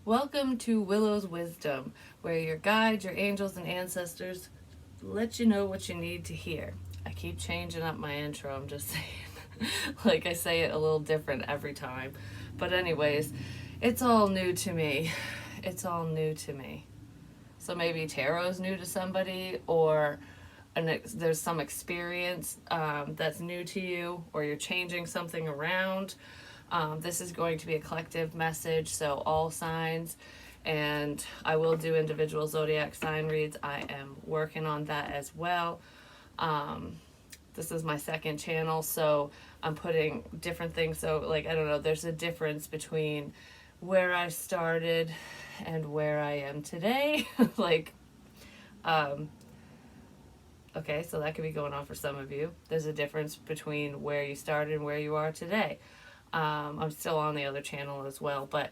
Welcome to Willow's Wisdom, where your guides, your angels, and ancestors let you know what you need to hear. I keep changing up my intro, I'm just saying. Like I say it a little different every time. But, anyways, it's all new to me. It's all new to me. So maybe tarot's new to somebody, or there's some experience that's new to you, or you're changing something around. This is going to be a collective message, so all signs, and I will do individual zodiac sign reads. I am working on that as well. This is my second channel, so I'm putting different things. So, like, I don't know, there's a difference between where I started and where I am today. Like, okay, so that could be going on for some of you. There's a difference between where you started and where you are today. I'm still on the other channel as well, but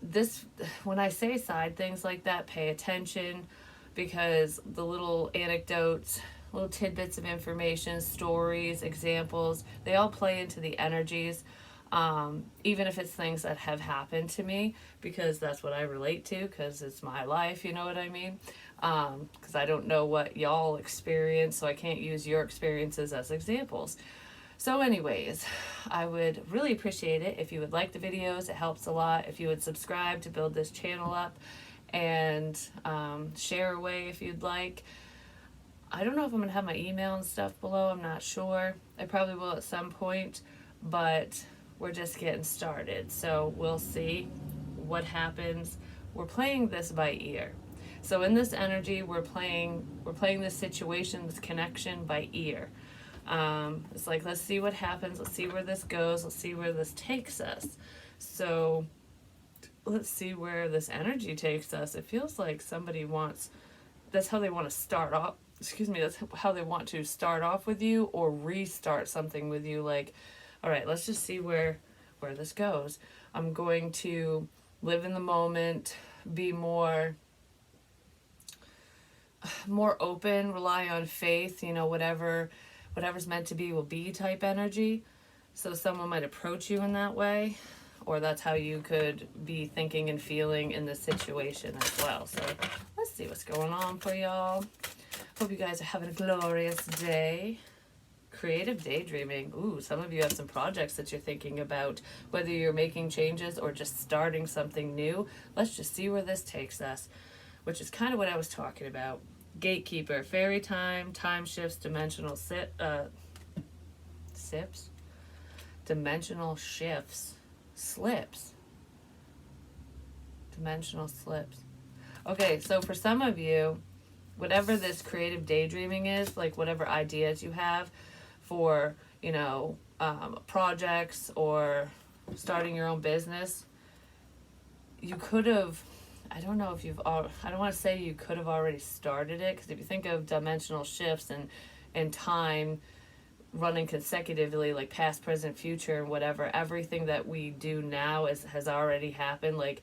this, when I say side things like that, pay attention, because the little anecdotes, little tidbits of information, stories, examples, they all play into the energies. Even if it's things that have happened to me, because that's what I relate to, because it's my life, you know what I mean? Because I don't know what y'all experience, so I can't use your experiences as examples. So anyways, I would really appreciate it if you would like the videos. It helps a lot. If you would subscribe to build this channel up, and share away if you'd like. I don't know if I'm going to have my email and stuff below. I'm not sure. I probably will at some point, but we're just getting started. So we'll see what happens. We're playing this by ear. So in this energy, we're playing this situation, this connection by ear. It's like, let's see what happens. Let's see where this goes. Let's see where this takes us. So let's see where this energy takes us. It feels like somebody wants, that's how they want to start off. Excuse me, that's how they want to start off with you, or restart something with you. Like, all right, let's just see where this goes. I'm going to live in the moment, be more open, rely on faith, whatever's meant to be will be type energy. So someone might approach you in that way, or that's how you could be thinking and feeling in this situation as well. So let's see what's going on for y'all. Hope you guys are having a glorious day. Creative daydreaming. Ooh, some of you have some projects that you're thinking about, whether you're making changes or just starting something new. Let's just see where this takes us, which is kind of what I was talking about. Gatekeeper, fairy time, time shifts, dimensional sips, dimensional shifts, slips, dimensional slips. Okay, so for some of you, whatever this creative daydreaming is, like whatever ideas you have for, projects or starting your own business, you could have, I don't know if I don't want to say you could have already started it, because if you think of dimensional shifts and time running consecutively, like past, present, future, and whatever, everything that we do now has already happened. Like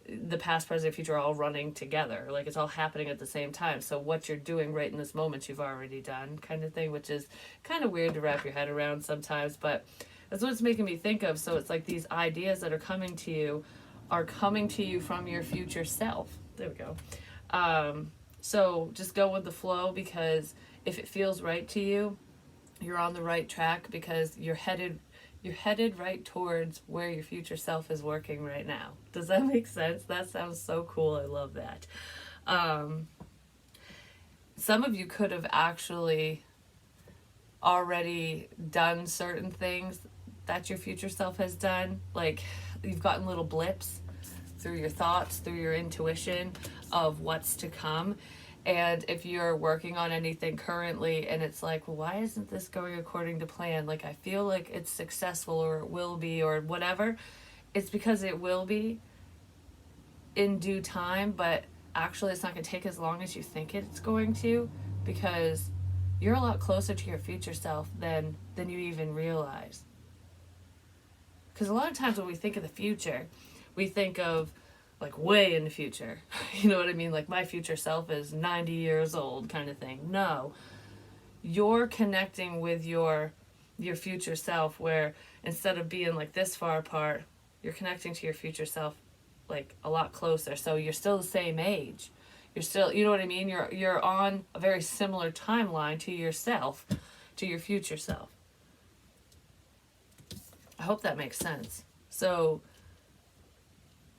the past, present, future are all running together. Like it's all happening at the same time. So what you're doing right in this moment, you've already done, kind of thing, which is kind of weird to wrap your head around sometimes, but that's what it's making me think of. So it's like these ideas that are coming to you are coming to you from your future self. There we go. So just go with the flow, because if it feels right to you, you're on the right track, because you're headed right towards where your future self is working right now. Does that make sense? That sounds so cool. I love that. Some of you could have actually already done certain things that your future self has done. Like you've gotten little blips through your thoughts, through your intuition of what's to come. And if you're working on anything currently and it's like, well, why isn't this going according to plan? Like I feel like it's successful, or it will be, or whatever. It's because it will be in due time, but actually it's not going to take as long as you think it's going to, because you're a lot closer to your future self than you even realize. Because a lot of times when we think of the future, we think of like way in the future. You know what I mean? Like my future self is 90 years old kind of thing. No. You're connecting with your future self, where instead of being like this far apart, you're connecting to your future self like a lot closer. So you're still the same age. You're still, you know what I mean? You're on a very similar timeline to yourself, to your future self. I hope that makes sense. So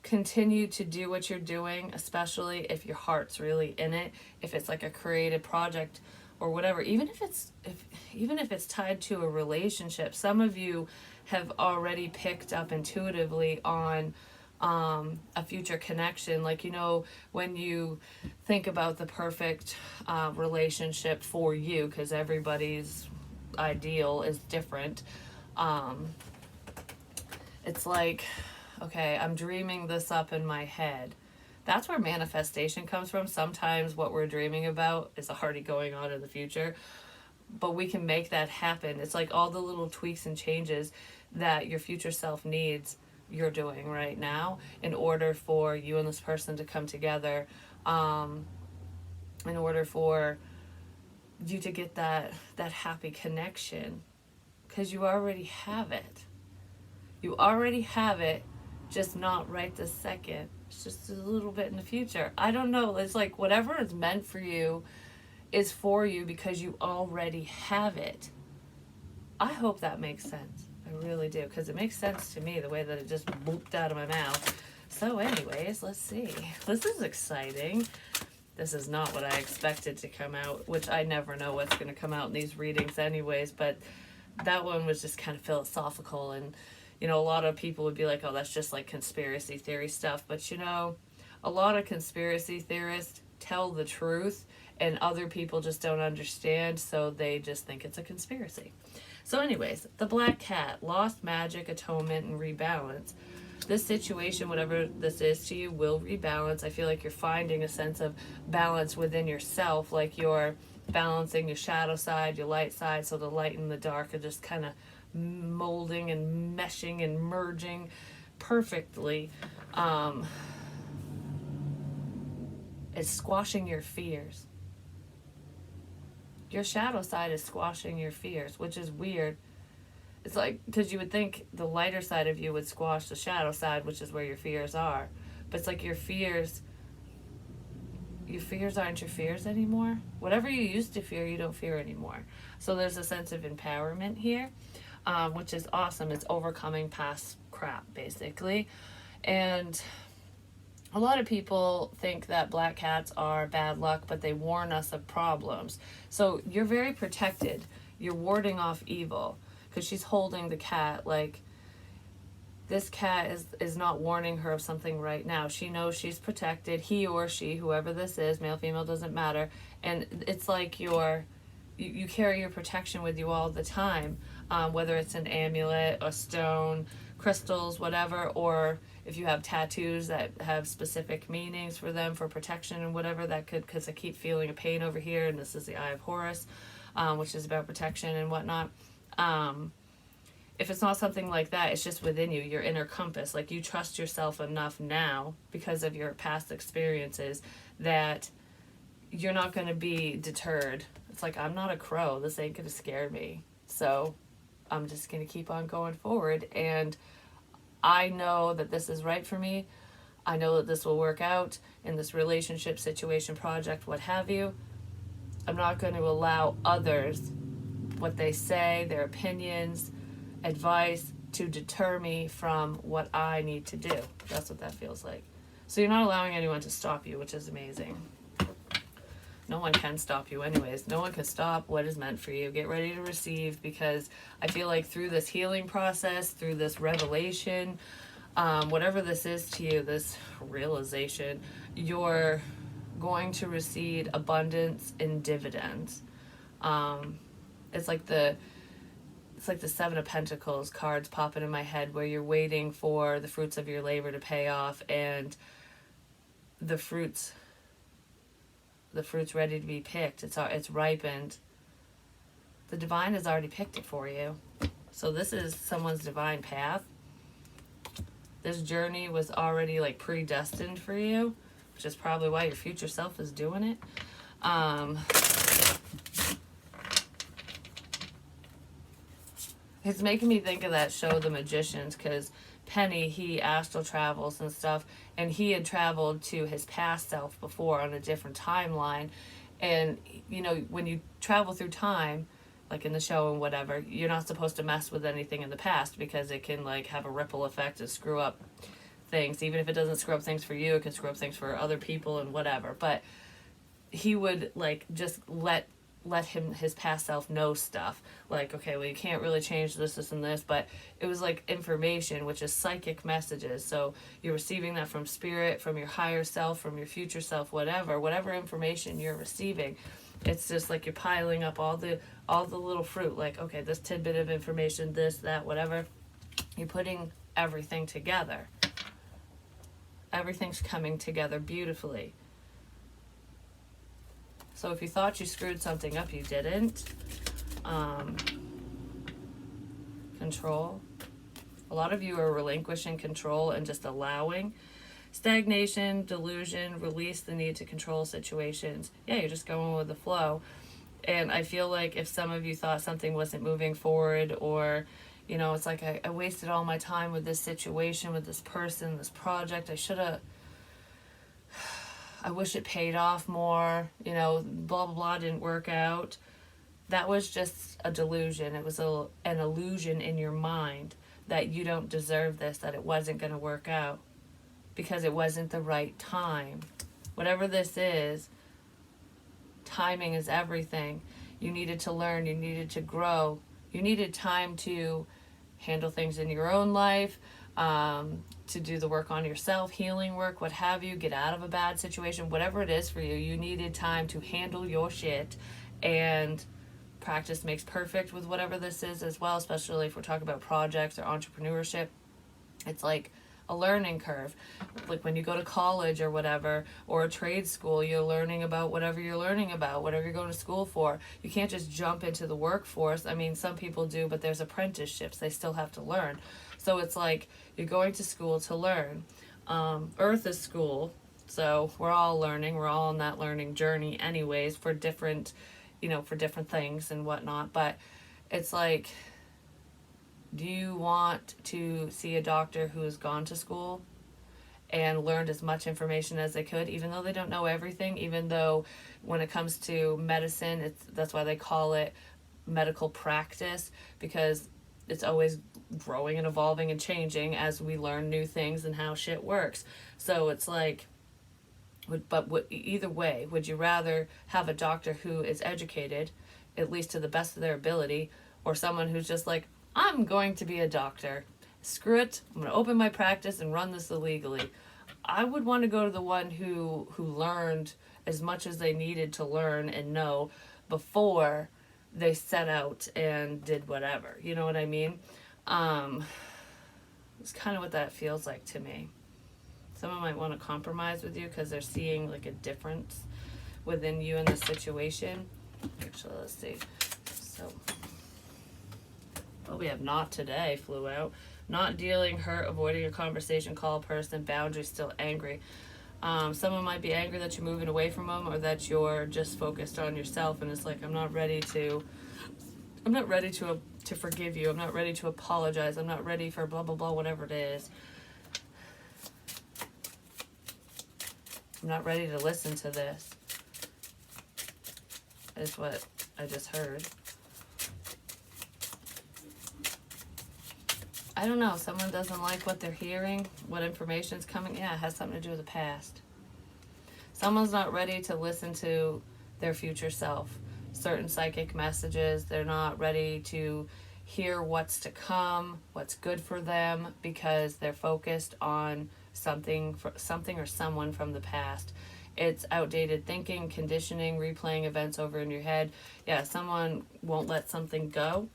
continue to do what you're doing, especially if your heart's really in it, if it's like a creative project or whatever, even if it's tied to a relationship. Some of you have already picked up intuitively on a future connection. Like, you know, when you think about the perfect relationship for you, because everybody's ideal is different, it's like, okay, I'm dreaming this up in my head. That's where manifestation comes from. Sometimes what we're dreaming about is already going on in the future, but we can make that happen. It's like all the little tweaks and changes that your future self needs, you're doing right now in order for you and this person to come together, in order for you to get that happy connection, because you already have it. You already have it, just not right this second. It's just a little bit in the future. I don't know. It's like whatever is meant for you is for you because you already have it. I hope that makes sense. I really do, because it makes sense to me the way that it just booped out of my mouth. So anyways, let's see. This is exciting. This is not what I expected to come out, which I never know what's going to come out in these readings anyways, but that one was just kind of philosophical, and you know, a lot of people would be like, oh, that's just like conspiracy theory stuff. But, you know, a lot of conspiracy theorists tell the truth and other people just don't understand. So they just think it's a conspiracy. So anyways, the black cat, lost magic, atonement, and rebalance. This situation, whatever this is to you, will rebalance. I feel like you're finding a sense of balance within yourself. Like you're balancing your shadow side, your light side. So the light and the dark are just kind of molding and meshing and merging perfectly. It's squashing your fears. Your shadow side is squashing your fears, which is weird. It's like, because you would think the lighter side of you would squash the shadow side, which is where your fears are. But it's like your fears aren't your fears anymore. Whatever you used to fear, you don't fear anymore. So there's a sense of empowerment here. Which is awesome. It's overcoming past crap, basically. And a lot of people think that black cats are bad luck, but they warn us of problems. So you're very protected. You're warding off evil, because she's holding the cat. Like, this cat is not warning her of something right now. She knows she's protected. He or she, whoever this is, male, female, doesn't matter. And it's like you carry your protection with you all the time. Whether it's an amulet, a stone, crystals, whatever, or if you have tattoos that have specific meanings for them for protection and whatever, that could, because I keep feeling a pain over here, and this is the Eye of Horus, which is about protection and whatnot. If it's not something like that, it's just within you, your inner compass. Like, you trust yourself enough now because of your past experiences that you're not going to be deterred. It's like, I'm not a crow. This ain't going to scare me. So I'm just going to keep on going forward. And I know that this is right for me. I know that this will work out in this relationship, situation, project, what have you. I'm not going to allow others, what they say, their opinions, advice, to deter me from what I need to do. That's what that feels like. So you're not allowing anyone to stop you, which is amazing. No one can stop you anyways. No one can stop what is meant for you. Get ready to receive, because I feel like through this healing process, through this revelation, whatever this is to you, this realization, you're going to receive abundance in dividends. It's like the Seven of Pentacles cards popping in my head, where you're waiting for the fruits of your labor to pay off, and the fruit's ready to be picked. It's ripened. The divine has already picked it for you. So this is someone's divine path. This journey was already like predestined for you, which is probably why your future self is doing it. It's making me think of that show, The Magicians, because Penny, he astral travels and stuff, and he had traveled to his past self before on a different timeline. And, you know, when you travel through time, like in the show and whatever, you're not supposed to mess with anything in the past because it can, like, have a ripple effect and screw up things. Even if it doesn't screw up things for you, it can screw up things for other people and whatever. But he would, like, just let his past self know stuff, like, okay, well, you can't really change this and this, but it was like information, which is psychic messages. So you're receiving that from spirit, from your higher self, from your future self, whatever information you're receiving. It's just like you're piling up all the little fruit, like, okay, this tidbit of information, this, that, whatever. You're putting everything together. Everything's coming together beautifully. So if you thought you screwed something up, you didn't. Control. A lot of you are relinquishing control and just allowing. Stagnation, delusion, release the need to control situations. Yeah, you're just going with the flow. And I feel like if some of you thought something wasn't moving forward, or, you know, it's like I wasted all my time with this situation, with this person, this project. I wish it paid off more, you know, blah, blah, blah, didn't work out. That was just a delusion. It was an illusion in your mind that you don't deserve this, that it wasn't going to work out because it wasn't the right time. Whatever this is, timing is everything. You needed to learn, you needed to grow, you needed time to handle things in your own life, to do the work on yourself, healing work, what have you, get out of a bad situation, whatever it is for you. You needed time to handle your shit, and practice makes perfect with whatever this is as well, especially if we're talking about projects or entrepreneurship. It's like a learning curve. Like when you go to college or whatever, or a trade school, you're learning about whatever you're learning about, whatever you're going to school for. You can't just jump into the workforce. I mean, some people do, but there's apprenticeships. They still have to learn. So it's like you're going to school to learn. Earth is school. So we're all learning. We're all on that learning journey anyways for different, you know, for different things and whatnot. But it's like, do you want to see a doctor who has gone to school and learned as much information as they could, even though they don't know everything, even though when it comes to medicine, that's why they call it medical practice, because it's always growing and evolving and changing as we learn new things and how shit works. So it's like, either way, would you rather have a doctor who is educated, at least to the best of their ability, or someone who's just like, I'm going to be a doctor. Screw it. I'm going to open my practice and run this illegally. I would want to go to the one who learned as much as they needed to learn and know before they set out and did whatever. You know what I mean? It's kind of what that feels like to me. Someone might want to compromise with you because they're seeing like a difference within you in the situation. Actually, let's see. So, well, we have not today flew out. Not dealing, hurt, avoiding a conversation, call a person, boundaries, still angry. Someone might be angry that you're moving away from them, or that you're just focused on yourself, and it's like, I'm not ready to forgive you. I'm not ready to apologize. I'm not ready for blah, blah, blah, whatever it is. I'm not ready to listen to this, is what I just heard. I don't know. Someone doesn't like what they're hearing, what information's coming. Yeah, it has something to do with the past. Someone's not ready to listen to their future self. Certain psychic messages, they're not ready to hear what's to come, what's good for them, because they're focused on something or someone from the past. It's outdated thinking, conditioning, replaying events over in your head. Yeah, someone won't let something go,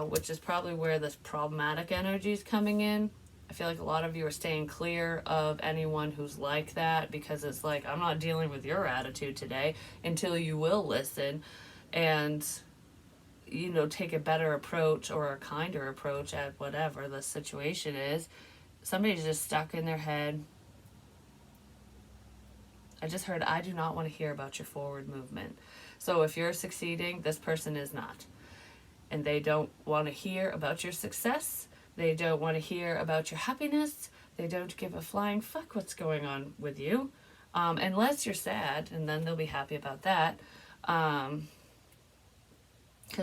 which is probably where this problematic energy is coming in. I feel like a lot of you are staying clear of anyone who's like that, because it's like, I'm not dealing with your attitude today until you will listen and, you know, take a better approach or a kinder approach at whatever the situation is. Somebody's just stuck in their head. I just heard, I do not want to hear about your forward movement. So if you're succeeding, this person is not. And they don't want to hear about your success They don't want to hear about your happiness. They don't give a flying fuck what's going on with you. Unless you're sad, and then they'll be happy about that. Because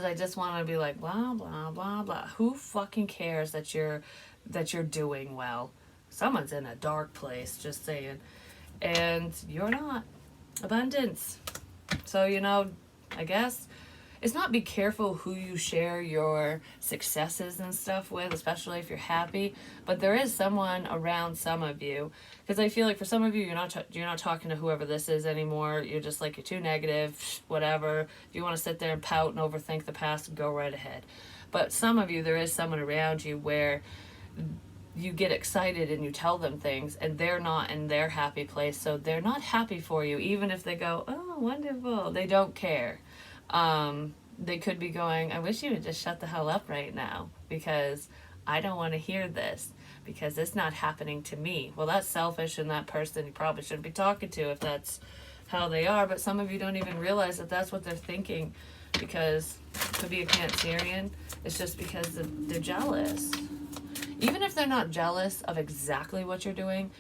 I just want to be like, blah, blah, blah, blah. Who fucking cares that you're doing well? Someone's in a dark place, just saying. And you're not. Abundance. So, I guess it's not be careful who you share your successes and stuff with, especially if you're happy. But there is someone around some of you, because I feel like for some of you, you're not talking to whoever this is anymore. You're just like, you're too negative, whatever. If you want to sit there and pout and overthink the past, go right ahead. But some of you, there is someone around you where you get excited and you tell them things, and they're not in their happy place, so they're not happy for you. Even if they go, oh, wonderful, they don't care. They could be going, I wish you would just shut the hell up right now, because I don't want to hear this, because it's not happening to me. Well, that's selfish, and that person you probably shouldn't be talking to if that's how they are. But some of you don't even realize that that's what they're thinking, because it could be a Cancerian. It's just because they're jealous. Even if they're not jealous of exactly what you're doing,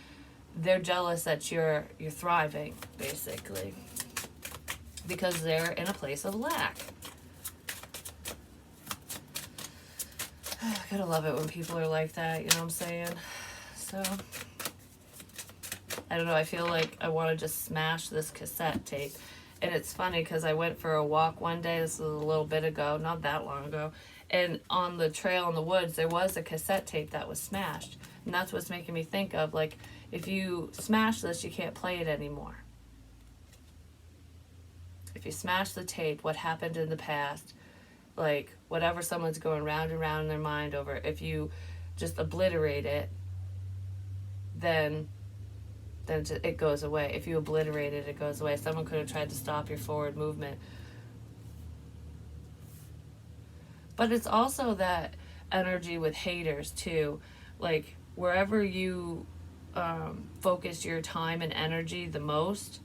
they're jealous that you're thriving, basically, because they're in a place of lack. I gotta love it when people are like that, you know what I'm saying? So, I don't know, I feel like I want to just smash this cassette tape. And it's funny because I went for a walk one day, this was a little bit ago, not that long ago, and on the trail in the woods, there was a cassette tape that was smashed. And that's what's making me think of, like, if you smash this, you can't play it anymore. If you smash the tape, what happened in the past, like, whatever someone's going round and round in their mind over, if you just obliterate it, then it goes away. If you obliterate it, it goes away. Someone could have tried to stop your forward movement. But it's also that energy with haters too. Like, wherever you focus your time and energy the most,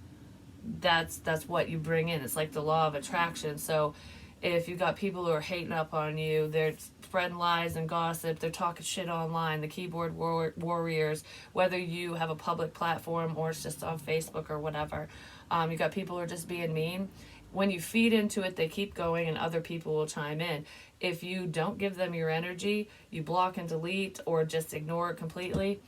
that's what you bring in. It's like the law of attraction. So if you got people who are hating up on you, they're spreading lies and gossip, they're talking shit online, the keyboard warriors, whether you have a public platform or it's just on Facebook or whatever, you got people who are just being mean. When you feed into it, they keep going and other people will chime in. If you don't give them your energy, you block and delete or just ignore it completely,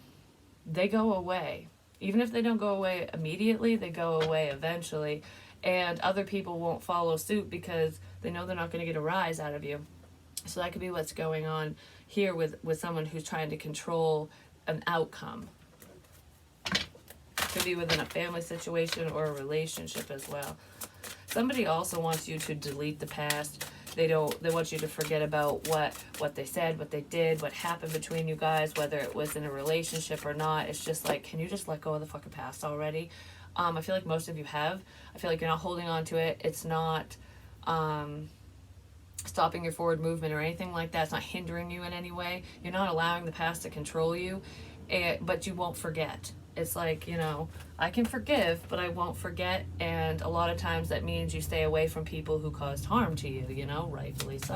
they go away. Even if they don't go away immediately, they go away eventually. And other people won't follow suit because they know they're not going to get a rise out of you. So that could be what's going on here with someone who's trying to control an outcome. Could be within a family situation or a relationship as well. Somebody also wants you to delete the past. They want you to forget about what they said, what they did, what happened between you guys, whether it was in a relationship or not. It's just like, can you just let go of the fucking past already? I feel like most of you have. I feel like you're not holding on to it. It's not stopping your forward movement or anything like that. It's not hindering you in any way. You're not allowing the past to control you, but you won't forget. It's like, I can forgive, but I won't forget. And a lot of times that means you stay away from people who caused harm to you, rightfully so.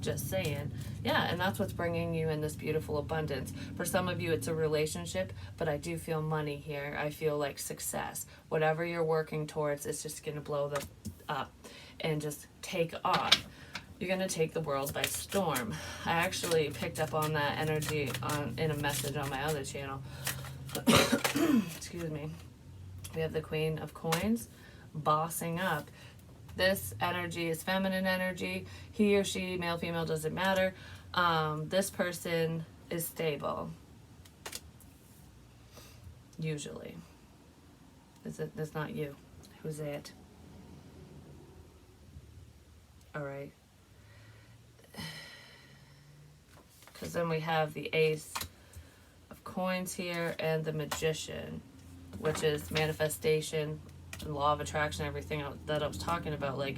Just saying. Yeah, and that's what's bringing you in this beautiful abundance. For some of you, it's a relationship, but I do feel money here. I feel like success. Whatever you're working towards, it's just going to blow up and just take off. You're going to take the world by storm. I actually picked up on that energy in a message on my other channel. Excuse me. We have the Queen of Coins, bossing up. This energy is feminine energy. He or she, male, female, doesn't matter. This person is stable. Usually. That's not you. Who's it? Alright. Because then we have the Ace of Coins here and the Magician, which is manifestation and law of attraction, everything that I was talking about, like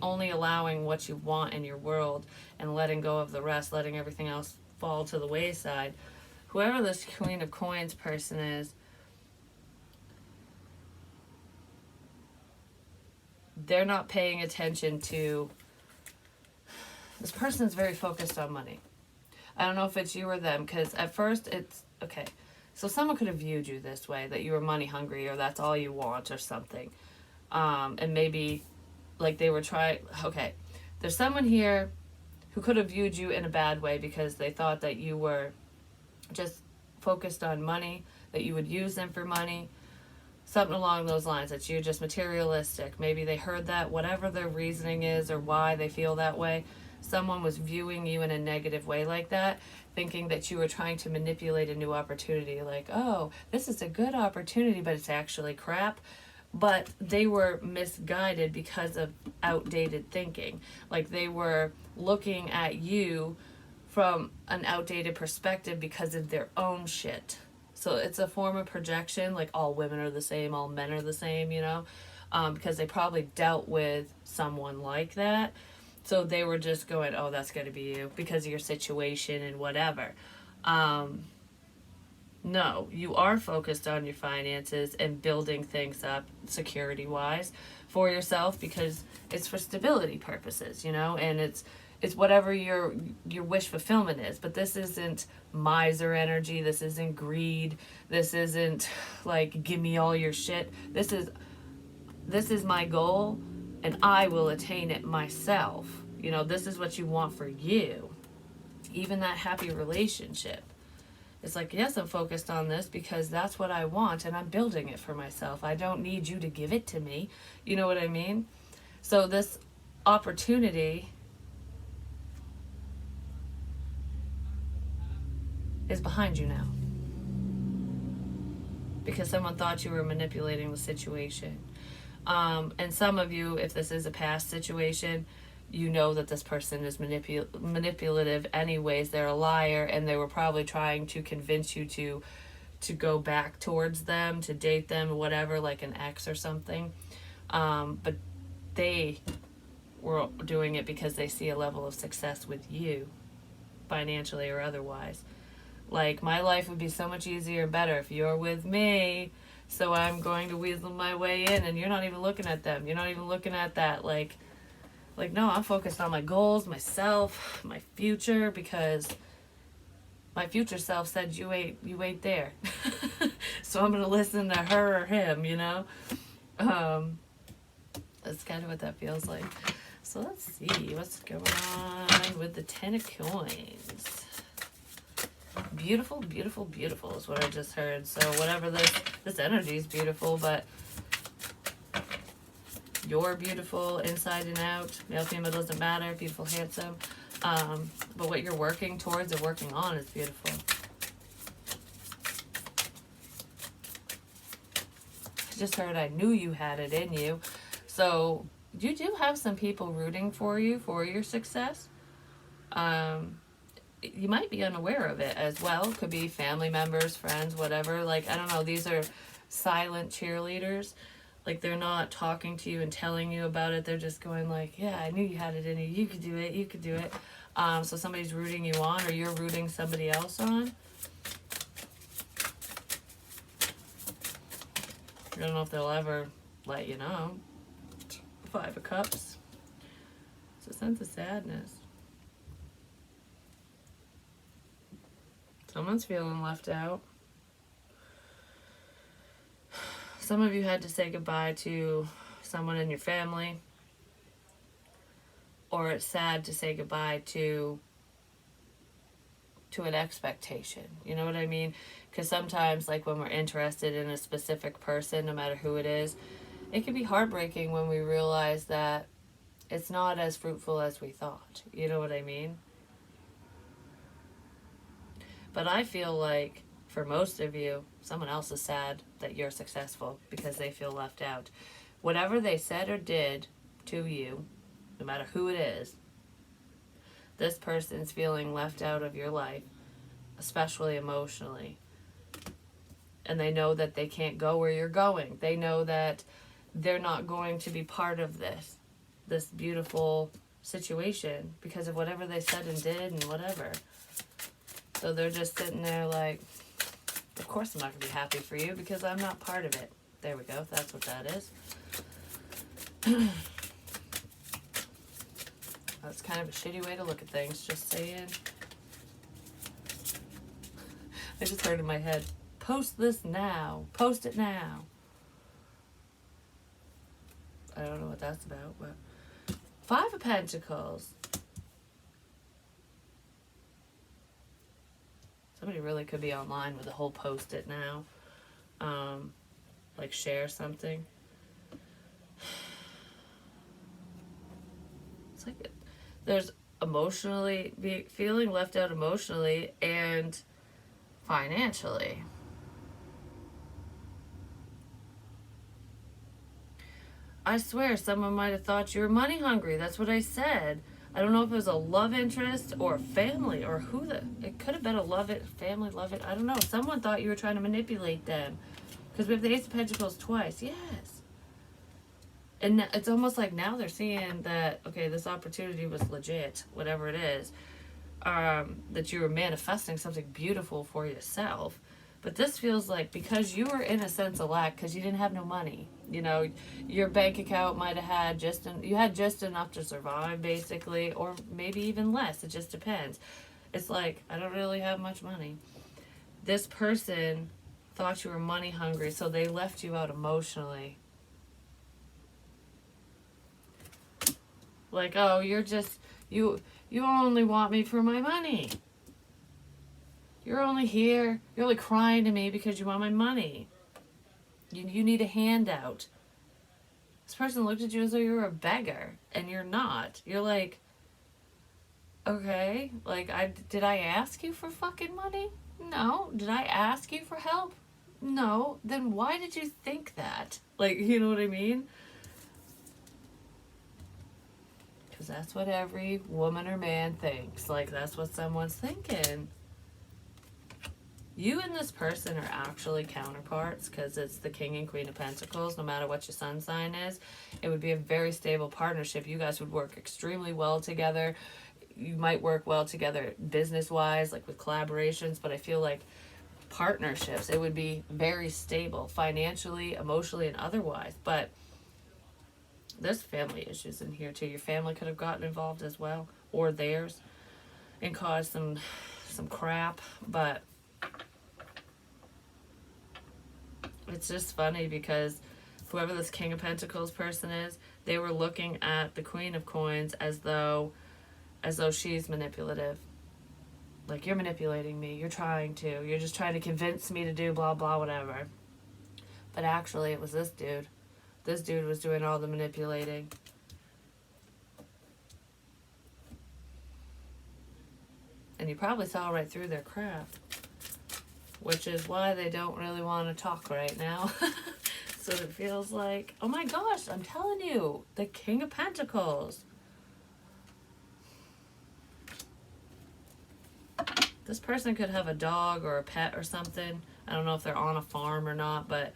only allowing what you want in your world and letting go of the rest, letting everything else fall to the wayside. Whoever this Queen of Coins person is, they're not paying attention to, this person is very focused on money. I don't know if it's you or them, because at first it's, okay, so someone could have viewed you this way, that you were money hungry or that's all you want or something. And maybe like they were trying, okay, there's someone here who could have viewed you in a bad way because they thought that you were just focused on money, that you would use them for money, something along those lines, that you're just materialistic. Maybe they heard that, whatever their reasoning is or why they feel that way, someone was viewing you in a negative way like that, thinking that you were trying to manipulate a new opportunity, like, oh, this is a good opportunity, but it's actually crap. But they were misguided because of outdated thinking. Like they were looking at you from an outdated perspective because of their own shit. So it's a form of projection, like all women are the same, all men are the same, you know, because they probably dealt with someone like that. So they were just going, oh, that's going to be you because of your situation and whatever. No, you are focused on your finances and building things up security-wise for yourself because it's for stability purposes, you know, and it's whatever your wish fulfillment is. But this isn't miser energy. This isn't greed. This isn't like give me all your shit. This is my goal, and I will attain it myself. You know, this is what you want for you. Even that happy relationship. It's like, yes, I'm focused on this because that's what I want and I'm building it for myself. I don't need you to give it to me. You know what I mean? So this opportunity is behind you now. Because someone thought you were manipulating the situation. And some of you, if this is a past situation, you know that this person is manipulative anyways. They're a liar, and they were probably trying to convince you to go back towards them, to date them, whatever, like an ex or something. But they were doing it because they see a level of success with you, financially or otherwise. Like, my life would be so much easier and better if you're with me, so I'm going to weasel my way in, and you're not even looking at them. You're not even looking at that, like, no, I'm focused on my goals, myself, my future, because my future self said you ain't there. So I'm gonna listen to her or him, you know? That's kind of what that feels like. So let's see what's going on with the 10 of coins. Beautiful, beautiful, beautiful is what I just heard. So whatever this energy is beautiful, but you're beautiful inside and out. Male, female, doesn't matter. Beautiful, handsome. But what you're working towards and working on is beautiful. I just heard I knew you had it in you. So you do have some people rooting for you for your success. You might be unaware of it as well. Could be family members, friends, whatever. Like, I don't know. These are silent cheerleaders. Like, they're not talking to you and telling you about it. They're just going like, yeah, I knew you had it in you. You could do it. You could do it. So somebody's rooting you on, or you're rooting somebody else on. I don't know if they'll ever let you know. 5 of Cups. It's a sense of sadness. Someone's feeling left out. Some of you had to say goodbye to someone in your family. Or it's sad to say goodbye to an expectation. You know what I mean? Because sometimes, like, when we're interested in a specific person, no matter who it is, it can be heartbreaking when we realize that it's not as fruitful as we thought. You know what I mean? But I feel like, for most of you, someone else is sad that you're successful because they feel left out. Whatever they said or did to you, no matter who it is, this person's feeling left out of your life, especially emotionally. And they know that they can't go where you're going. They know that they're not going to be part of this beautiful situation because of whatever they said and did and whatever. So they're just sitting there like, of course I'm not going to be happy for you because I'm not part of it. There we go. That's what that is. That's kind of a shitty way to look at things, just saying. I just heard in my head, post this now. Post it now. I don't know what that's about, but Five of Pentacles. Somebody really could be online with the whole post it now. Like share something. It's like there's feeling left out emotionally and financially. I swear someone might have thought you were money hungry. That's what I said. I don't know if it was a love interest or family or it could have been family, love it. I don't know. Someone thought you were trying to manipulate them. Because we have the Ace of Pentacles twice. Yes. And it's almost like now they're seeing that, okay, this opportunity was legit, whatever it is. That you were manifesting something beautiful for yourself. But this feels like because you were in a sense of lack because you didn't have no money. You know, your bank account might have had you had just enough to survive, basically, or maybe even less. It just depends. It's like, I don't really have much money. This person thought you were money hungry, so they left you out emotionally. Like, oh, you're just, you only want me for my money. You're only here, you're only crying to me because you want my money. You need a handout. This person looked at you as though you were a beggar, and you're not. You're like, okay, like, did I ask you for fucking money? No. Did I ask you for help? No. Then why did you think that? Like, you know what I mean? Because that's what every woman or man thinks. Like, that's what someone's thinking. You and this person are actually counterparts because it's the King and Queen of Pentacles. No matter what your sun sign is, it would be a very stable partnership. You guys would work extremely well together. You might work well together business-wise, like with collaborations, but I feel like partnerships, it would be very stable financially, emotionally, and otherwise. But there's family issues in here too. Your family could have gotten involved as well, or theirs, and caused some crap. But it's just funny because whoever this King of Pentacles person is, they were looking at the Queen of Coins as though she's manipulative. Like, you're manipulating me, you're just trying to convince me to do blah blah whatever. But actually it was this dude. This dude was doing all the manipulating. And you probably saw right through their crap. Which is why they don't really want to talk right now. So it feels like, oh my gosh, I'm telling you, the King of Pentacles. This person could have a dog or a pet or something. I don't know if they're on a farm or not, but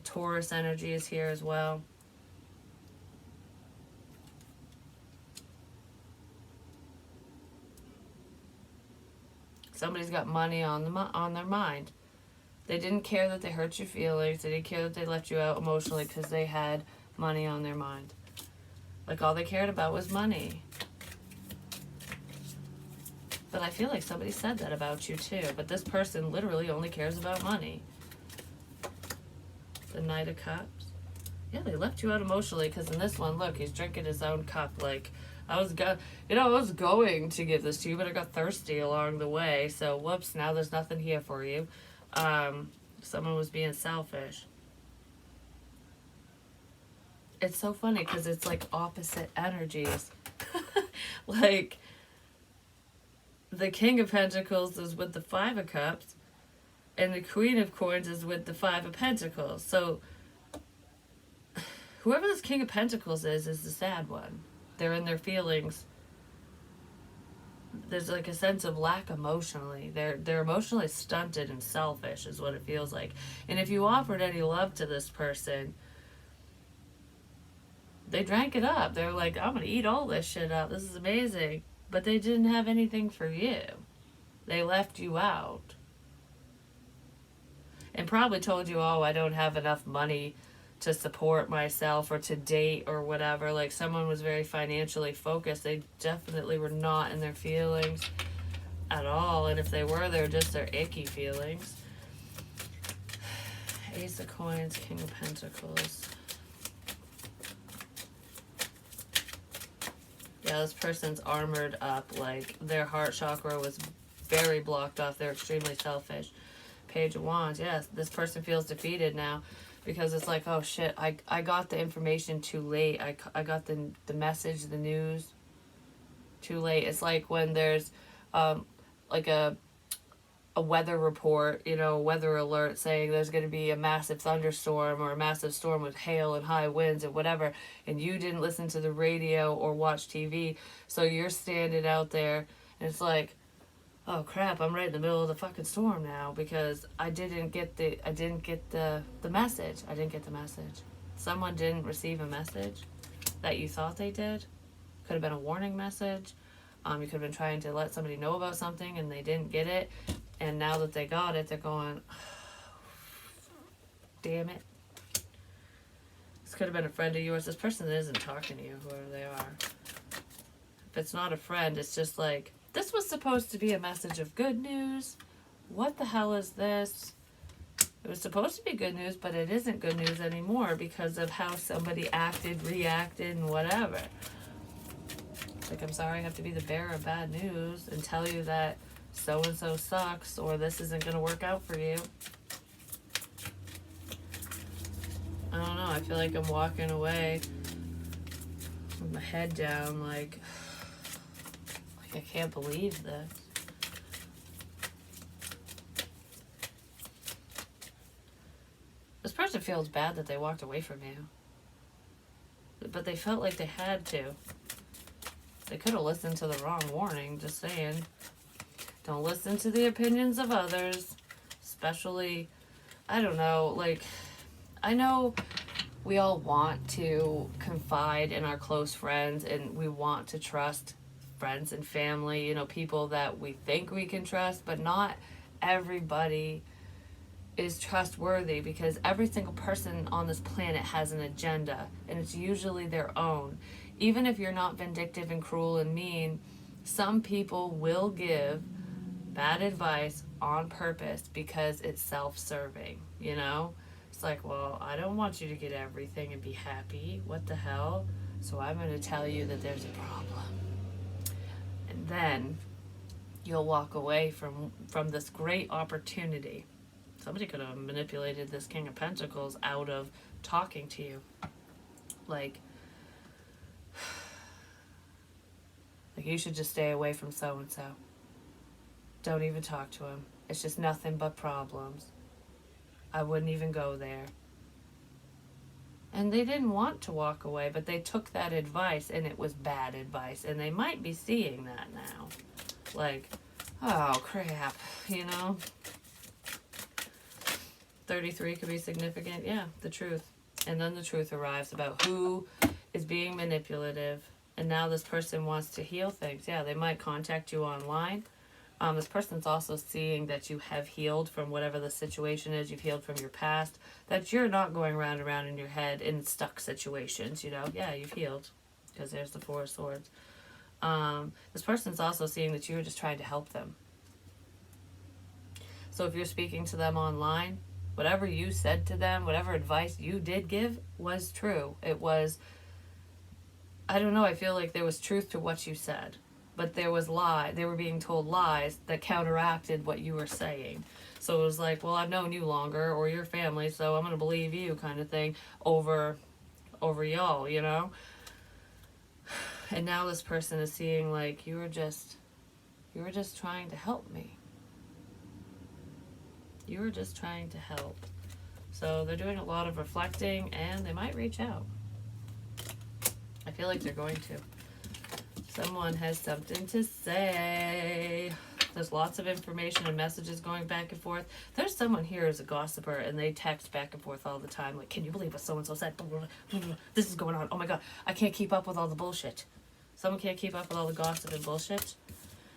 Taurus energy is here as well. Somebody's got money on their mind. They didn't care that they hurt your feelings. They didn't care that they left you out emotionally because they had money on their mind. Like, all they cared about was money. But I feel like somebody said that about you too. But this person literally only cares about money. The Knight of Cups. Yeah, they left you out emotionally because in this one, look, he's drinking his own cup. Like, I was going to give this to you, but I got thirsty along the way. So, whoops, now there's nothing here for you. Someone was being selfish. It's so funny because it's like opposite energies. Like, the King of Pentacles is with the Five of Cups, and the Queen of Coins is with the Five of Pentacles. So, whoever this King of Pentacles is the sad one. They're in their feelings. There's like a sense of lack emotionally. They're emotionally stunted and selfish is what it feels like. And if you offered any love to this person, they drank it up. They're like, I'm going to eat all this shit up. This is amazing. But they didn't have anything for you. They left you out. And probably told you, oh, I don't have enough money to support myself or to date or whatever. Like, someone was very financially focused. They definitely were not in their feelings. at all. And if they were, they're just their icky feelings. Ace of Coins, King of Pentacles. Yeah, this person's armored up. Like, their heart chakra was very blocked off. They're extremely selfish. Page of Wands. Yes, this person feels defeated now because it's like, oh shit, I got the information too late. I got the message, the news too late. It's like when there's like a weather report, you know, weather alert saying there's going to be a massive thunderstorm or a massive storm with hail and high winds and whatever, and you didn't listen to the radio or watch TV, so you're standing out there and it's like, oh crap, I'm right in the middle of the fucking storm now because I didn't get the message. I didn't get the message. Someone didn't receive a message that you thought they did. Could have been a warning message. You could have been trying to let somebody know about something and they didn't get it. And now that they got it, they're going, oh, damn it. This could have been a friend of yours. This person isn't talking to you, whoever they are. If it's not a friend, it's just like, this was supposed to be a message of good news. What the hell is this? It was supposed to be good news, but it isn't good news anymore because of how somebody acted, reacted, and whatever. Like, I'm sorry I have to be the bearer of bad news and tell you that so-and-so sucks or this isn't going to work out for you. I don't know. I feel like I'm walking away with my head down like I can't believe this. This person feels bad that they walked away from you. But they felt like they had to. They could have listened to the wrong warning, just saying. Don't listen to the opinions of others. Especially, I don't know, like, I know we all want to confide in our close friends and we want to trust friends and family, you know, people that we think we can trust, but not everybody is trustworthy because every single person on this planet has an agenda and it's usually their own. Even if you're not vindictive and cruel and mean, some people will give bad advice on purpose because it's self-serving, you know? It's like, well, I don't want you to get everything and be happy. What the hell? So I'm going to tell you that there's a problem. And then you'll walk away from this great opportunity. Somebody could have manipulated this King of Pentacles out of talking to you. Like you should just stay away from so-and-so. Don't even talk to him. It's just nothing but problems. I wouldn't even go there. And they didn't want to walk away, but they took that advice and it was bad advice. And they might be seeing that now. Like, oh crap, you know? 33 could be significant. Yeah, the truth. And then the truth arrives about who is being manipulative. And now this person wants to heal things. Yeah, they might contact you online. This person's also seeing that you have healed from whatever the situation is. You've healed from your past. That you're not going round and round in your head in stuck situations, you know. Yeah, you've healed. Because there's the Four of Swords. This person's also seeing that you were just trying to help them. So if you're speaking to them online, whatever you said to them, whatever advice you did give was true. It was, I don't know, I feel like there was truth to what you said. But there was lie. They were being told lies that counteracted what you were saying. So it was like, well, I've known you longer, or your family, so I'm going to believe you, kind of thing, over y'all, you know? And now this person is seeing, like, you were just trying to help me. You were just trying to help. So they're doing a lot of reflecting, and they might reach out. I feel like they're going to. Someone has something to say. There's lots of information and messages going back and forth. There's someone here who's a gossiper and they text back and forth all the time. Like, can you believe what so-and-so said? This is going on. Oh my God, I can't keep up with all the bullshit. Someone can't keep up with all the gossip and bullshit.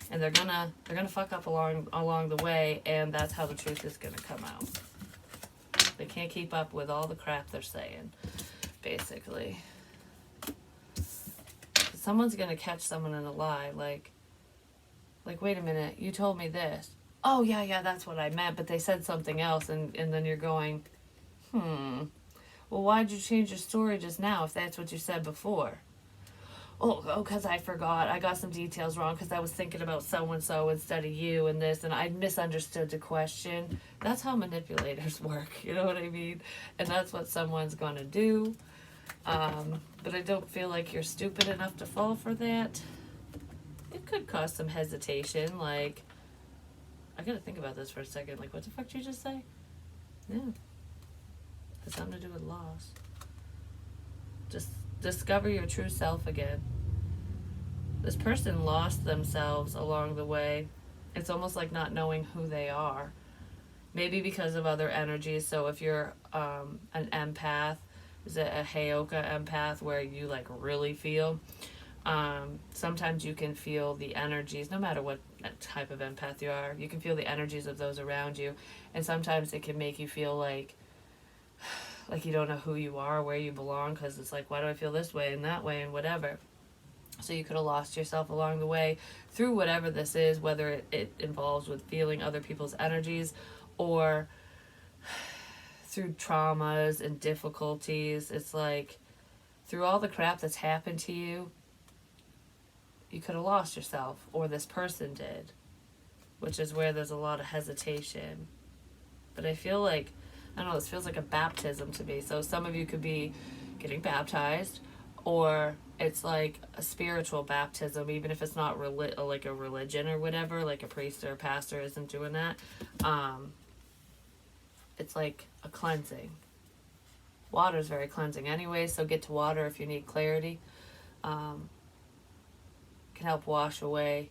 And they're gonna fuck up along the way, and that's how the truth is gonna come out. They can't keep up with all the crap they're saying, basically. Someone's gonna catch someone in a lie, like like, wait a minute, you told me this. Oh, yeah, that's what I meant, but they said something else, and then you're going, well, why'd you change your story just now if that's what you said before? Oh, because I forgot. I got some details wrong because I was thinking about so-and-so instead of you and this, and I misunderstood the question. That's how manipulators work, you know what I mean? And that's what someone's going to do. But I don't feel like you're stupid enough to fall for that. It could cause some hesitation, like, I gotta think about this for a second. Like, what the fuck did you just say? Yeah. Has something to do with loss. Just discover your true self again. This person lost themselves along the way. It's almost like not knowing who they are. Maybe because of other energies. So if you're an empath, is it a Heyoka empath where you like really feel? Sometimes you can feel the energies, no matter what type of empath you are, you can feel the energies of those around you. And sometimes it can make you feel like you don't know who you are, where you belong, because it's like, why do I feel this way and that way and whatever? So you could have lost yourself along the way through whatever this is, whether it involves with feeling other people's energies or through traumas and difficulties. It's like, through all the crap that's happened to you, you could have lost yourself, or this person did, which is where there's a lot of hesitation. But I feel like, I don't know, this feels like a baptism to me. So some of you could be getting baptized, or it's like a spiritual baptism, even if it's not like a religion or whatever, like a priest or a pastor isn't doing that. It's like a cleansing. Water is very cleansing anyway, so get to water if you need clarity. Can help wash away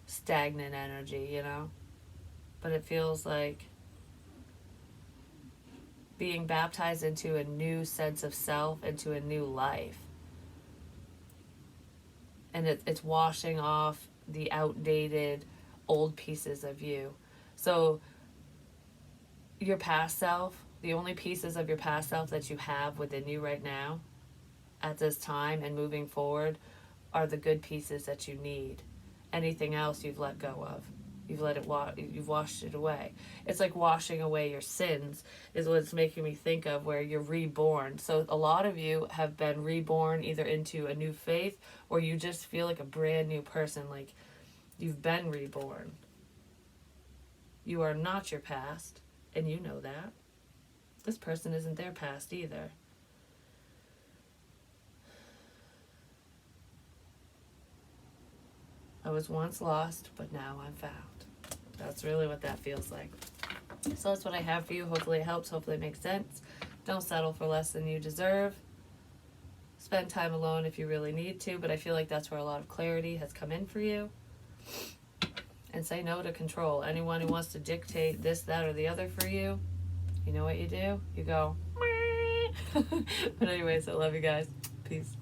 stagnant energy, you know? But it feels like being baptized into a new sense of self, into a new life. And it's washing off the outdated old pieces of you. So your past self, the only pieces of your past self that you have within you right now at this time and moving forward are the good pieces that you need. Anything else you've let go of. You've let it you've washed it away. It's like washing away your sins is what it's making me think of, where you're reborn. So a lot of you have been reborn either into a new faith, or you just feel like a brand new person, like you've been reborn. You are not your past, and you know that. This person isn't their past either. I was once lost, but now I'm found. That's really what that feels like. So that's what I have for you. Hopefully it helps. Hopefully it makes sense. Don't settle for less than you deserve. Spend time alone if you really need to, but I feel like that's where a lot of clarity has come in for you. And say no to control. Anyone who wants to dictate this, that, or the other for you, you know what you do? You go, but anyways, I love you guys. Peace.